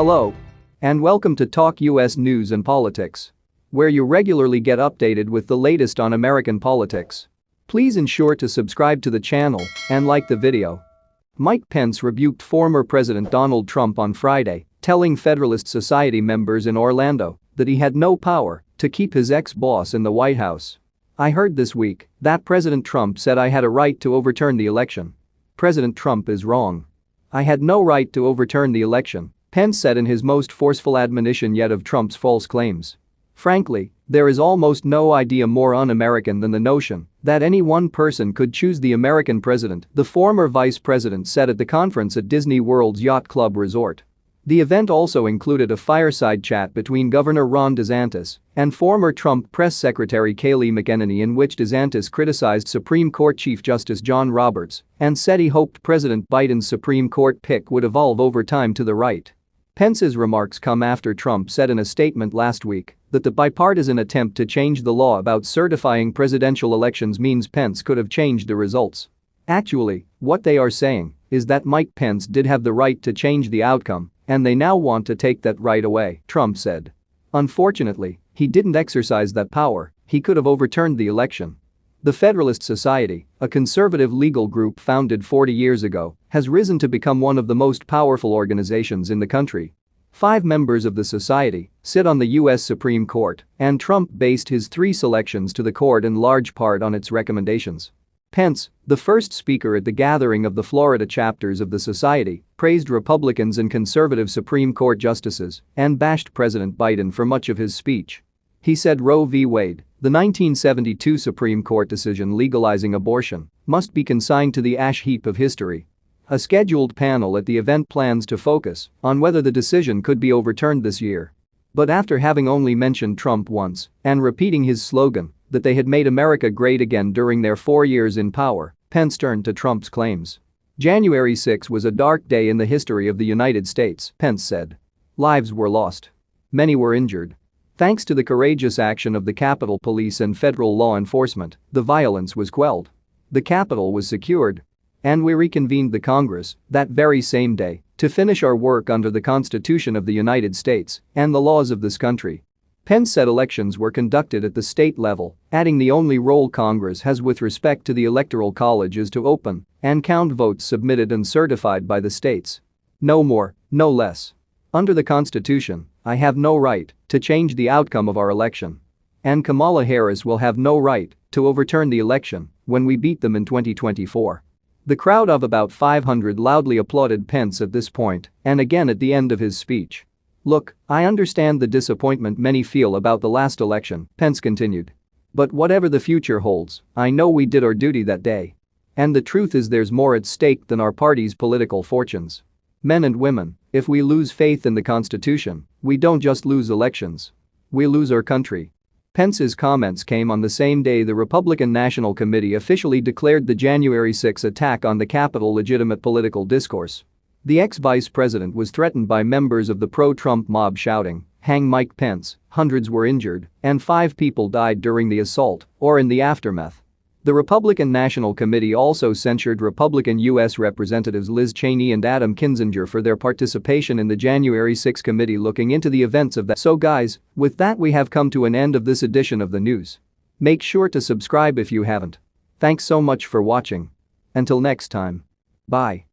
Hello. And welcome to Talk US News and Politics, where you regularly get updated with the latest on American politics. Please ensure to subscribe to the channel and like the video. Mike Pence rebuked former President Donald Trump on Friday, telling Federalist Society members in Orlando that he had no power to keep his ex-boss in the White House. "I heard this week that President Trump said I had a right to overturn the election. President Trump is wrong. I had no right to overturn the election," Pence said in his most forceful admonition yet of Trump's false claims. "Frankly, there is almost no idea more un-American than the notion that any one person could choose the American president," the former vice president said at the conference at Disney World's Yacht Club Resort. The event also included a fireside chat between Governor Ron DeSantis and former Trump press secretary Kayleigh McEnany, in which DeSantis criticized Supreme Court Chief Justice John Roberts and said he hoped President Biden's Supreme Court pick would evolve over time to the right. Pence's remarks come after Trump said in a statement last week that the bipartisan attempt to change the law about certifying presidential elections means Pence could have changed the results. "Actually, what they are saying is that Mike Pence did have the right to change the outcome, and they now want to take that right away," Trump said. "Unfortunately, he didn't exercise that power. He could have overturned the election." The Federalist Society, a conservative legal group founded 40 years ago, has risen to become one of the most powerful organizations in the country. 5 members of the society sit on the U.S. Supreme Court, and Trump based his 3 selections to the court in large part on its recommendations. Pence, the first speaker at the gathering of the Florida chapters of the society, praised Republicans and conservative Supreme Court justices and bashed President Biden for much of his speech. He said Roe v. Wade, the 1972 Supreme Court decision legalizing abortion, must be consigned to the ash heap of history. A scheduled panel at the event plans to focus on whether the decision could be overturned this year. But after having only mentioned Trump once and repeating his slogan that they had made America great again during their 4 years in power, Pence turned to Trump's claims. "January 6 was a dark day in the history of the United States," Pence said. "Lives were lost. Many were injured. Thanks to the courageous action of the Capitol Police and federal law enforcement, the violence was quelled. The Capitol was secured. And we reconvened the Congress that very same day to finish our work under the Constitution of the United States and the laws of this country." Pence said elections were conducted at the state level, adding the only role Congress has with respect to the Electoral College is to open and count votes submitted and certified by the states. "No more, no less. Under the Constitution, I have no right to change the outcome of our election. And Kamala Harris will have no right to overturn the election when we beat them in 2024. The crowd of about 500 loudly applauded Pence at this point and again at the end of his speech. "Look, I understand the disappointment many feel about the last election," Pence continued. "But whatever the future holds, I know we did our duty that day. And the truth is there's more at stake than our party's political fortunes. Men and women, if we lose faith in the Constitution, we don't just lose elections. We lose our country." Pence's comments came on the same day the Republican National Committee officially declared the January 6 attack on the Capitol legitimate political discourse. The ex-vice president was threatened by members of the pro-Trump mob shouting, "Hang Mike Pence." Hundreds were injured and 5 people died during the assault or in the aftermath. The Republican National Committee also censured Republican U.S. Representatives Liz Cheney and Adam Kinzinger for their participation in the January 6 committee looking into the events of that. So guys, with that we have come to an end of this edition of the news. Make sure to subscribe if you haven't. Thanks so much for watching. Until next time. Bye.